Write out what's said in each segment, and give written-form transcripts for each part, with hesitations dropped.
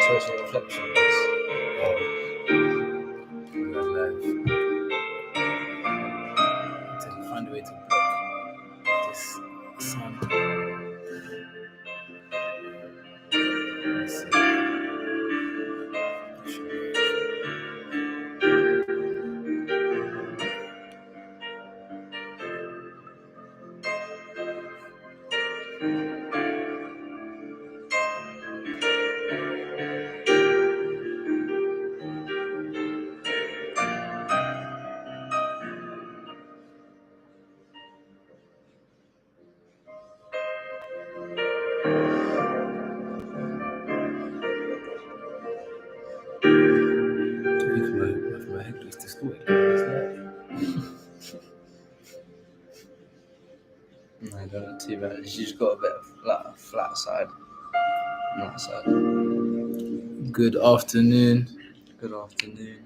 Social reflections. Oh, we are live. Until you find a way to block this sound. Let's see. It should work. If my head looks distorted, I don't know too bad. She's got a bit of flat side. Not side. Good afternoon. Good afternoon.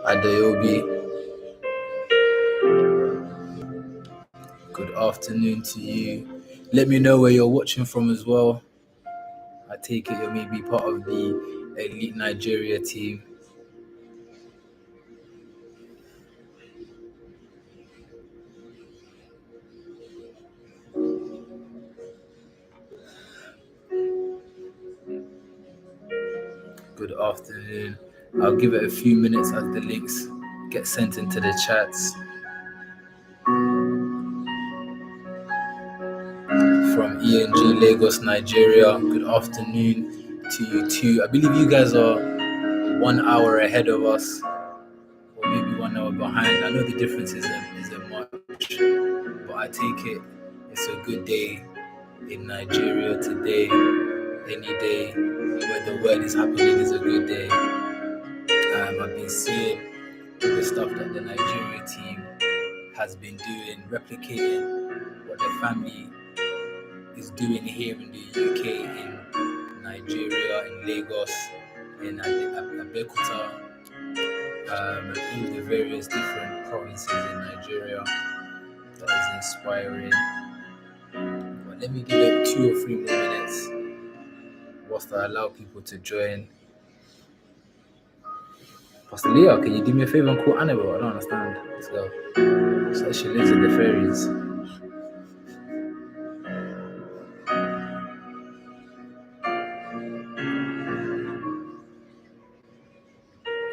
Adeobi. Good afternoon to you. Let me know where you're watching from as well. I take it you may be part of the elite Nigeria team. Good afternoon. I'll give it a few minutes as the links get sent into the chats. From ENG Lagos, Nigeria. Good afternoon to you too. I believe you guys are 1 hour ahead of us, or maybe 1 hour behind. I know the difference isn't much, but I take it it's a good day in Nigeria today. Any day where the world is happening is a good day. I've been seeing the stuff that the Nigeria team has been doing, replicating what the family is doing here in the UK, in Nigeria, in Lagos, in Abeokuta, in the various different provinces in Nigeria. That is inspiring. But let me give it 2 or 3 more minutes whilst I allow people to join. Pastor Leo, can you do me a favor and call Annabelle? I don't understand this girl. So she lives in the fairies.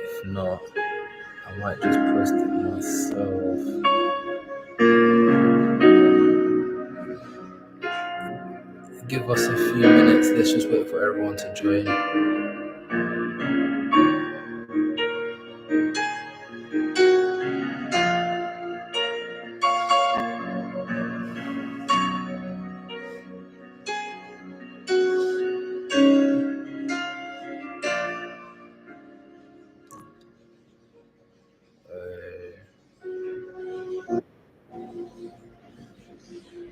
If not, I might just post it myself. Give us a few minutes. Let's just wait for everyone to join.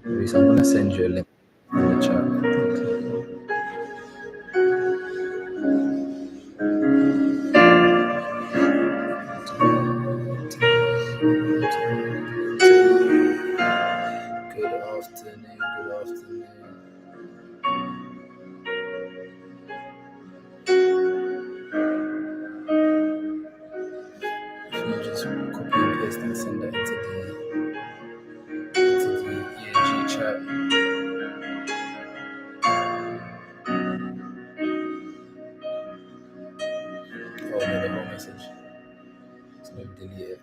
Reece, I'm gonna send you a link in the chat. Good afternoon. If you just copy and paste and send that into the ENG chat. Oh no, the whole message. It's maybe delete it.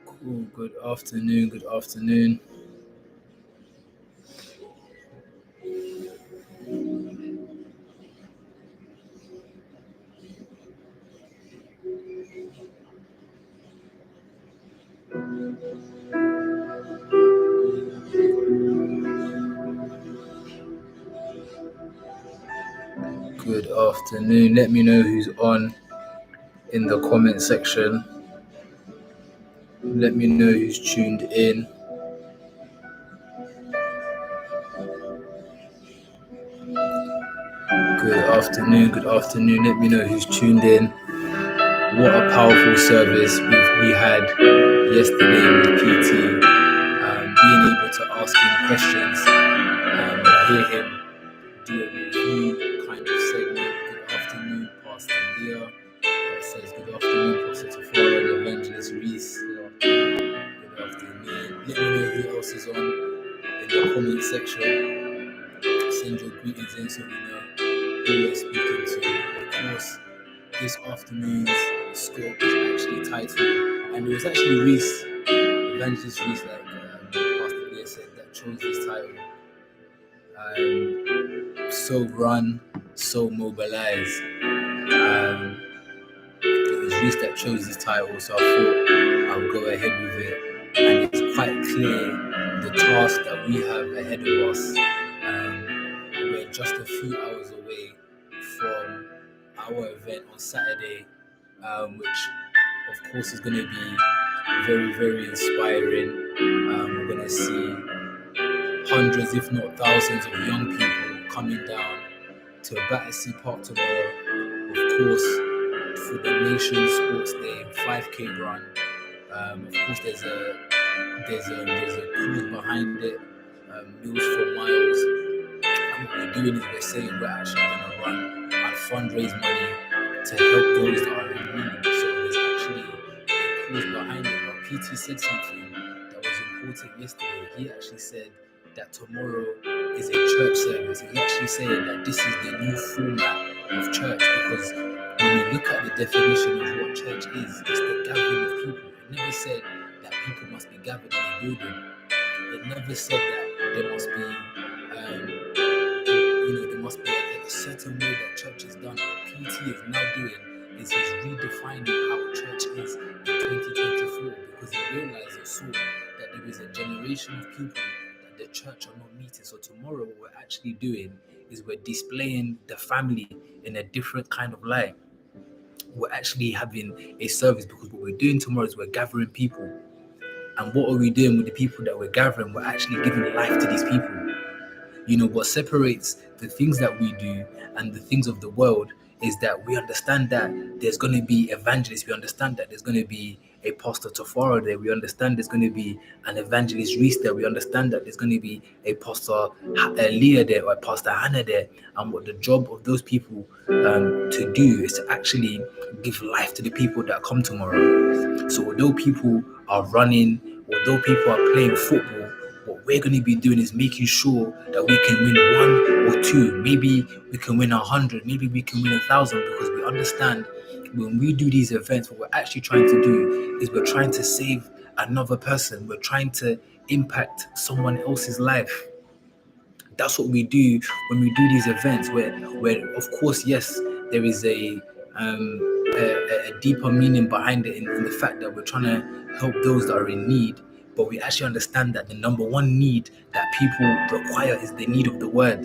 Cool. Good afternoon. Good afternoon. Let me know who's on in the comment section. Let me know who's tuned in. Good afternoon, good afternoon. Let me know who's tuned in. What a powerful service we had yesterday with PT. Being able to ask him questions and hear him do a review kind of segment. Good afternoon, Pastor Leah. That says good afternoon, Pastor Tofara and Evangelist Reece. Good afternoon. Let me know who else is on in the comment section. Send your greetings in so we know who we're speaking to. Of course, this afternoon's scope is actually titled, and it was actually Reece, Evangelist Reece, like Pastor Leah said, that chose this title. So run, so mobilize. It was Reece that chose this title, so I thought I'll go ahead with it. And it's quite clear the task that we have ahead of us. We're just a few hours away from our event on Saturday, which of course is going to be very, very inspiring. We're going to see hundreds, if not thousands, of young people coming down to Battersea Park tomorrow. Of course, for the Nation Sports Day 5K run. Of course, there's a cause behind it. Meals for Miles. And what we're doing is we're saying we're actually going to run and fundraise money to help those that are in need. So there's actually a cause behind it. But PT said something that was important yesterday. He actually said that tomorrow is a church service. He's actually saying that this is the new format of church, because when we look at the definition of what church is, it's the gathering of people. It never said that people must be gathered in a building. It never said that there must be there must be a certain way that church is done. What PT is now doing is he's redefining how church is in 2024, because he realized and saw that there is a generation of people that the church are not meeting. So tomorrow what we're actually doing is we're displaying the family in a different kind of light. We're actually having a service, because what we're doing tomorrow is we're gathering people. And what are we doing with the people that we're gathering? We're actually giving life to these people. What separates the things that we do and the things of the world is that we understand that there's going to be evangelists. We understand that there's going to be a Pastor Tofara there. We understand there's going to be an Evangelist Reece there. We understand that there's going to be a Pastor Leah there or a Pastor Hannah there. And what the job of those people to do is to actually give life to the people that come tomorrow. So although people are running, although people are playing football, what we're going to be doing is making sure that we can win 1 or 2. Maybe we can win 100. Maybe we can win 1,000, because we understand when we do these events, what we're actually trying to do is we're trying to save another person. We're trying to impact someone else's life. That's what we do when we do these events, where of course, yes, there is a deeper meaning behind it in the fact that we're trying to help those that are in need. But we actually understand that the number one need that people require is the need of the word.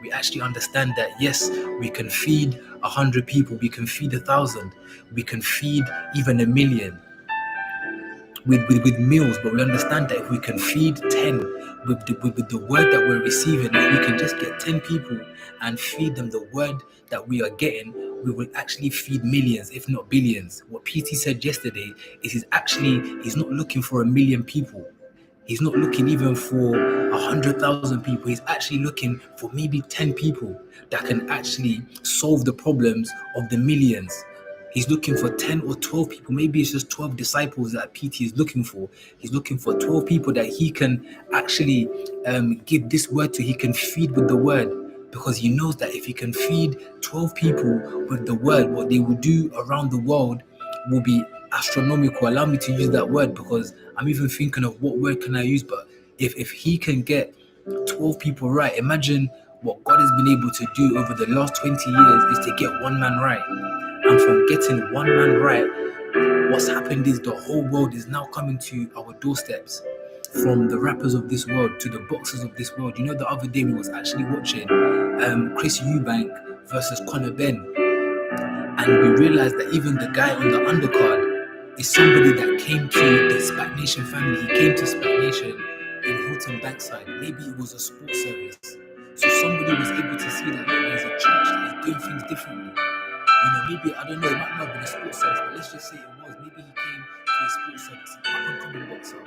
We actually understand that, yes, we can feed 100 people, we can feed 1,000, we can feed even 1 million with meals, but we understand that if we can feed 10 with the word that we're receiving, if we can just get 10 people and feed them the word that we are getting, we will actually feed millions, if not billions. What PT said yesterday is he's not looking for 1 million people. He's not looking even for 100,000 people. He's actually looking for maybe 10 people that can actually solve the problems of the millions. He's looking for 10 or 12 people. Maybe it's just 12 disciples that PT is looking for. He's looking for 12 people that he can actually give this word to. He can feed with the word, because he knows that if he can feed 12 people with the word, what they will do around the world will be astronomical. Allow me to use that word, because I'm even thinking of what word can I use. But if he can get 12 people right, imagine what God has been able to do over the last 20 years is to get one man right. And from getting one man right, what's happened is the whole world is now coming to our doorsteps. From the rappers of this world to the boxers of this world. The other day we was actually watching Chris Eubank versus Conor Ben. And we realized that even the guy on the undercard is somebody that came to the Spat Nation family. He came to Spat Nation in Hilton Bankside. Maybe it was a sports service. So somebody was able to see that there's a church that is doing things differently. Maybe, I don't know, it might not have been a sports service, but let's just say it was. Maybe he came to a sports service, an up-and-coming boxer.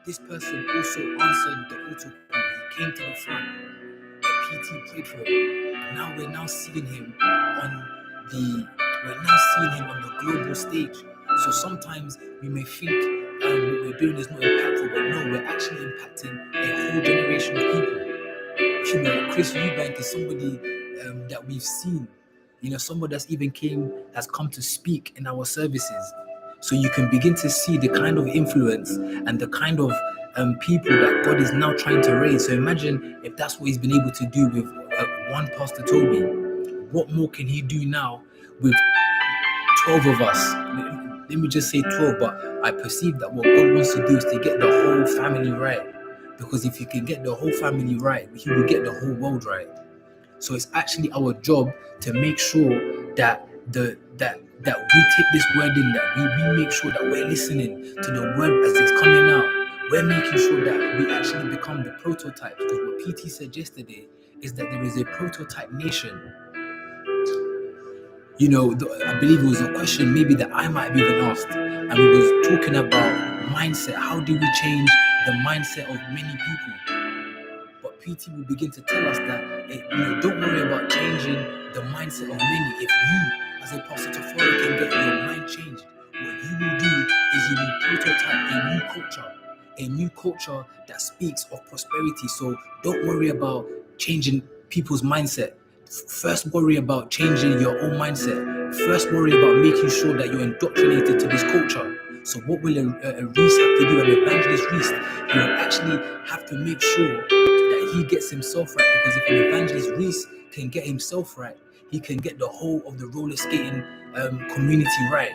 This person also answered the auto call. He came to the front. The PT prayed for him. Now we're seeing him on the global stage. So sometimes we may think what we're doing is not impactful, but no, we're actually impacting a whole generation of people. Chris Eubank is somebody that we've seen. Somebody has come to speak in our services. So you can begin to see the kind of influence and the kind of people that God is now trying to raise. So imagine if that's what he's been able to do with one Pastor Toby. What more can he do now with 12 of us? Let me just say 12, but I perceive that what God wants to do is to get the whole family right. Because if he can get the whole family right, he will get the whole world right. So it's actually our job to make sure that we take this word in, that we make sure that we're listening to the word as it's coming out. We're making sure that we actually become the prototype. Because what PT said yesterday is that there is a prototype nation. I believe it was a question maybe that I might have even asked, and we was talking about mindset. How do we change the mindset of many people? But PT will begin to tell us that don't worry about changing the mindset of many. If you, as a Pastor Tofara, can get your mind changed, what you will do is you will prototype a new culture that speaks of prosperity. So don't worry about changing people's mindset. First worry about changing your own mindset. First worry about making sure that you're indoctrinated to this culture. So what will a Reece have to do, an evangelist Reece? He will actually have to make sure that he gets himself right, because if an evangelist Reece can get himself right, he can get the whole of the roller skating community right,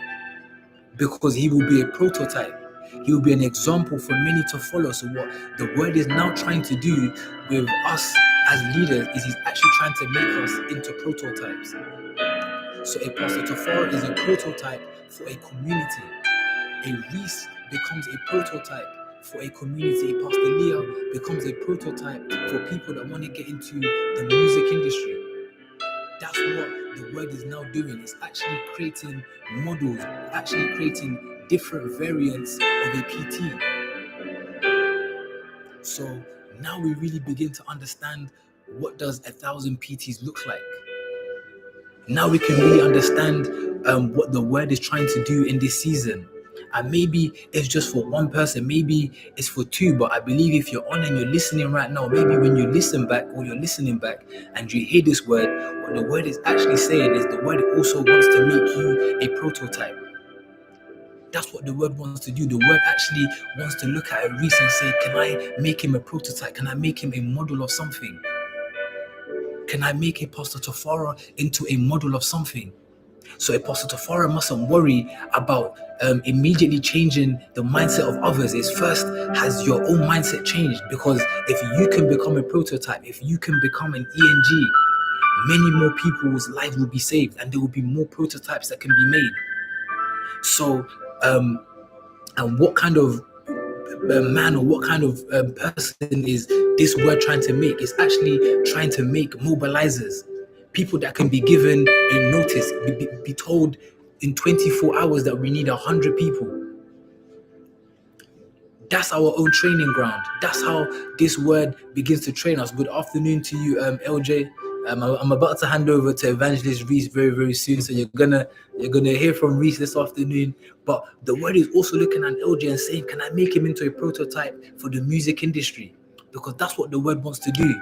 because he will be a prototype. He will be an example for many to follow. So what the word is now trying to do with us as leaders is he's actually trying to make us into prototypes. So a Pastor Tofara is a prototype for a community. A Reece becomes a prototype for a community. A Pastor Leah becomes a prototype for people that want to get into the music industry. That's what the word is now doing. It's actually creating models, actually creating different variants of a PT. So now we really begin to understand, what does 1,000 PTs look like? Now we can really understand what the word is trying to do in this season. And maybe it's just for one person, maybe it's for two, but I believe if you're on and you're listening right now, maybe when you listen back or you're listening back and you hear this word, what the word is actually saying is the word also wants to make you a prototype. That's what the word wants to do. The word actually wants to look at a Reece and say, can I make him a prototype? Can I make him a model of something? Can I make a Pastor Tofara into a model of something? So a Pastor Tofara mustn't worry about immediately changing the mindset of others. It's first, has your own mindset changed? Because if you can become a prototype, if you can become an ENG, many more people's lives will be saved, and there will be more prototypes that can be made. So, and what kind of man or what kind of person is this word trying to make? It's actually trying to make mobilizers, people that can be given a notice, be told in 24 hours that we need 100 people. That's our own training ground. That's how this word begins to train us. Good afternoon to you, LJ. I'm about to hand over to Evangelist Reece very, very soon. So you're gonna hear from Reece this afternoon. But the word is also looking at LJ and saying, can I make him into a prototype for the music industry? Because that's what the word wants to do.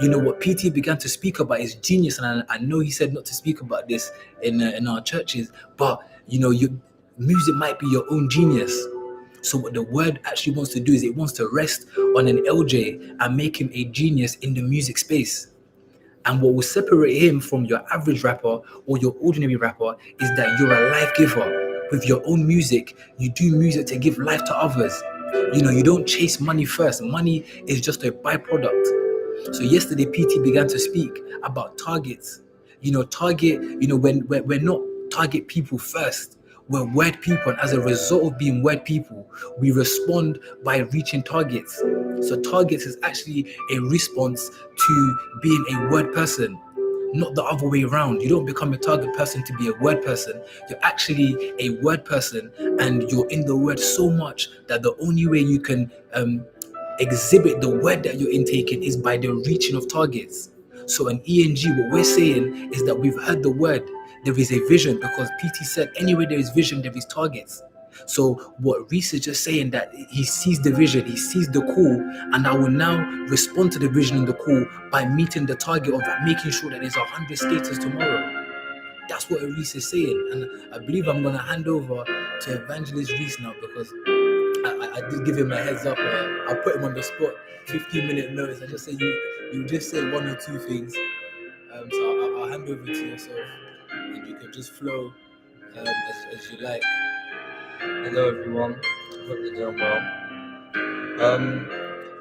What PT began to speak about is genius, and I know he said not to speak about this in our churches, but your music might be your own genius. So what the word actually wants to do is it wants to rest on an LJ and make him a genius in the music space. And what will separate him from your average rapper or your ordinary rapper is that you're a life giver. With your own music, you do music to give life to others. You don't chase money first. Money is just a byproduct. So yesterday, PT began to speak about targets. When we're not target people first, we're word people, and as a result of being word people, we respond by reaching targets. So targets is actually a response to being a word person, not the other way around. You don't become a target person to be a word person. You're actually a word person, and you're in the word so much that the only way you can exhibit the word that you're intaking is by the reaching of targets. So an ENG, what we're saying is that we've heard the word. There is a vision, because PT said anywhere there is vision, there is targets. So what Reece is just saying, that he sees the vision, he sees the call, and I will now respond to the vision and the call by meeting the target of making sure that there's 100 skaters tomorrow. That's what Reece is saying, and I believe I'm gonna hand over to Evangelist Reece now, because I did give him a heads up. I put him on the spot, 15-minute notice. I just say you just say one or two things. So I'll hand over to yourself, and you can just flow as you like. Hello everyone, I hope you're doing well.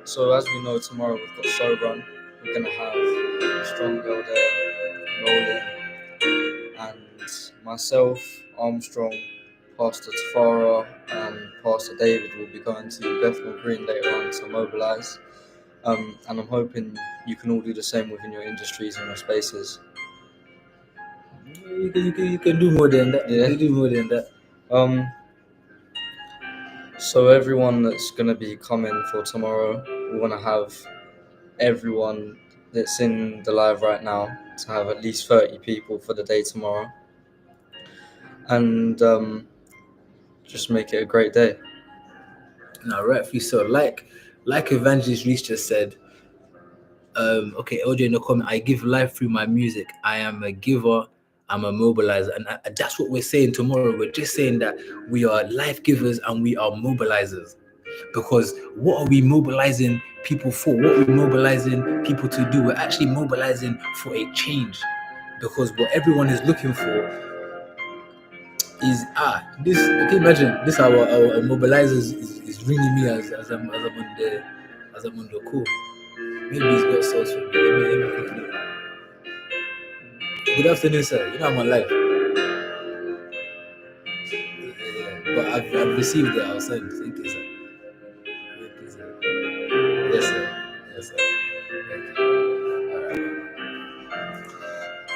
So as we know, tomorrow we've got So Run. We're gonna have a strong girl there, Rolling, and myself, Armstrong, Pastor Tofara, and Pastor David will be going to Bethnal Green later on to mobilise. And I'm hoping you can all do the same within your industries and your spaces. You can do more than that. Yeah. You can do more than that. So everyone that's going to be coming for tomorrow, we want to have everyone that's in the live right now to have at least 30 people for the day tomorrow, and just make it a great day. No, rightfully so. Like Evangelist Reece just said. Okay, LJ in the comment, I give life through my music. I am a giver, I'm a mobilizer. And that's what we're saying tomorrow. We're just saying that we are life givers and we are mobilizers. Because what are we mobilizing people for? What are we mobilizing people to do? We're actually mobilizing for a change. Because what everyone is looking for is this. Okay, imagine this. Our mobilizers is ringing me as I'm on the call. Maybe he's got sauce for me. Let me quickly. Good afternoon, sir. You know I'm on live. Yeah, but I've received it. I'll send. Thank you, sir. Thank you, sir. Yes, sir. Yes, sir. Thank you.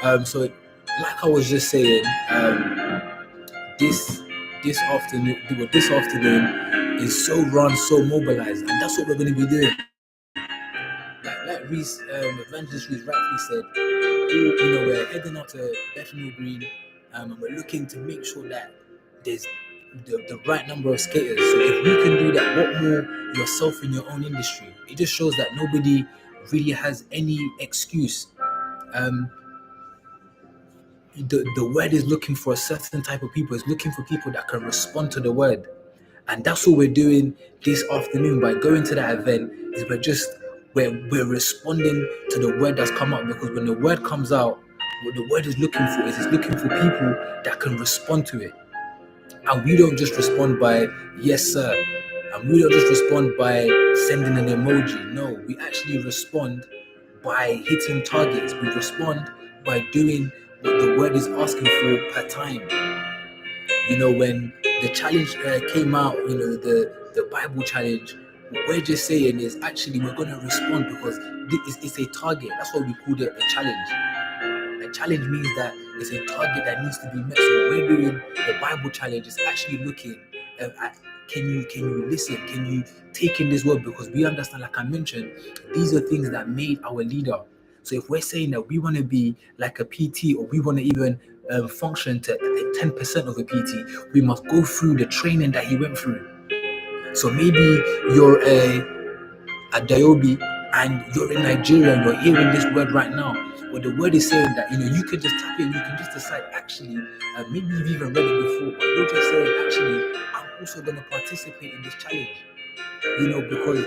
All right. So like I was just saying, this this afternoon is so run, so mobilized, and that's what we're going to be doing. Like Reece, Evangelist Reece rightly said, we're heading up to Bethnal Green, and we're looking to make sure that there's the right number of skaters. So if we can do that, what more yourself in your own industry? It just shows that nobody really has any excuse. Um, the word is looking for a certain type of people. It's looking for people that can respond to the word. And that's what we're doing this afternoon by going to that event. Is we're responding to the word that's come out, because when the word comes out, what the word is looking for is it's looking for people that can respond to it. And we don't just respond by yes sir, and we don't just respond by sending an emoji. No, we actually respond by hitting targets. We respond by doing what the word is asking for per time. When the challenge came out, the Bible challenge, what we're just saying is actually we're going to respond, because it's a target. That's why we called it a challenge. A challenge means that it's a target that needs to be met. So we're doing the Bible challenge is actually looking at, can you listen? Can you take in this word? Because we understand, like I mentioned, these are things that made our leader. So if we're saying that we want to be like a PT, or we want to even function to 10% of a PT, we must go through the training that he went through. So maybe you're at Diobi and you're in Nigeria and you're hearing this word right now. Well, the word is saying that you can just tap in, you can just decide actually, maybe you've even read it before, but you're just saying actually, I'm also going to participate in this challenge. Because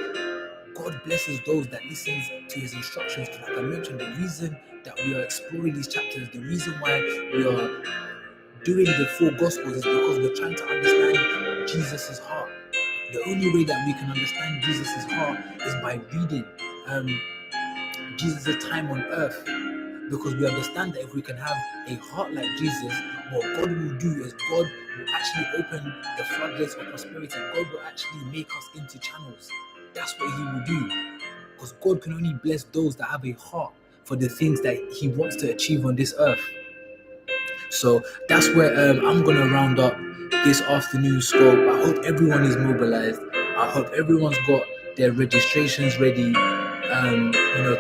God blesses those that listens to His instructions. Like I mentioned, the reason that we are exploring these chapters, the reason why we are doing the four Gospels is because we're trying to understand Jesus' heart. The only way that we can understand Jesus' heart is by reading Jesus' time on earth, because we understand that if we can have a heart like Jesus, what God will do is God will actually open the floodgates of prosperity. God will actually make us into channels. That's what He will do. Because God can only bless those that have a heart for the things that He wants to achieve on this earth. So that's where I'm gonna round up this afternoon scope. I hope everyone is mobilized. I hope everyone's got their registrations ready.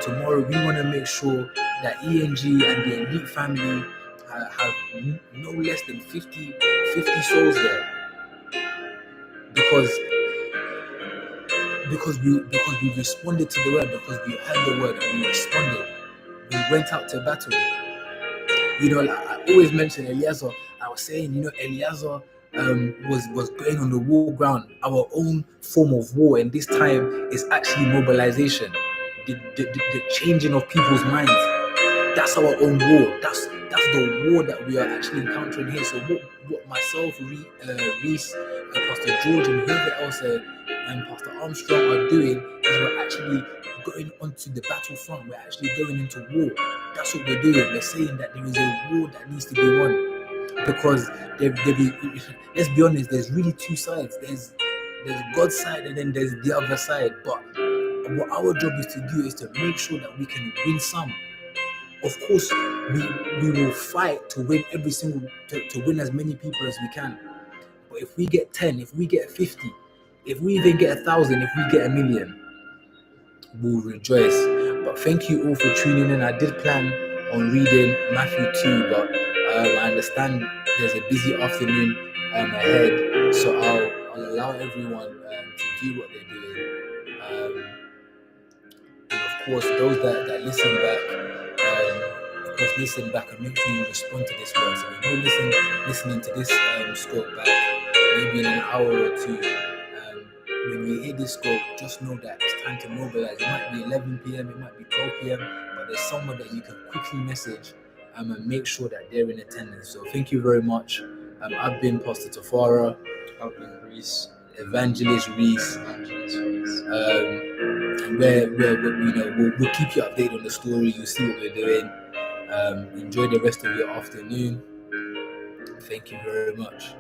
Tomorrow we want to make sure that ENG and the Elite family have no less than 50 souls there, because we responded to the word, because we heard the word and we responded. We went out to battle. Like I always mention Eliezer. I was saying, Eliezer was going on the war ground. Our own form of war, and this time is actually mobilization, the changing of people's minds. That's our own war. That's the war that we are actually encountering here. So what myself, Reece, Pastor George, and whoever else, and Pastor Armstrong are doing is we're actually going onto the battlefront. We're actually going into war. That's what we're doing. We're saying that there is a war that needs to be won, because let's be honest, there's really two sides. There's God's side and then there's the other side. But what our job is to do is to make sure that we can win some. Of course, we will fight to win to win as many people as we can. But if we get 10, if we get 50, if we even get 1,000, if we get 1,000,000, we'll rejoice. But thank you all for tuning in. I did plan on reading Matthew 2, but I understand there's a busy afternoon ahead, so I'll allow everyone to do what they're doing. And of course, those that listen back, listen back and make sure you respond to this word. So when you're listening to this scope back, maybe in an hour or two, when you hear this scope, just know that it's time to mobilize. It might be 11 p.m., it might be 12 p.m., but there's someone that you can quickly message and make sure that they're in attendance. So thank you very much. I've been Pastor Tofara. I've been Reece. Evangelist Reece. And we'll keep you updated on the story. You'll see what we're doing. Enjoy the rest of your afternoon. Thank you very much.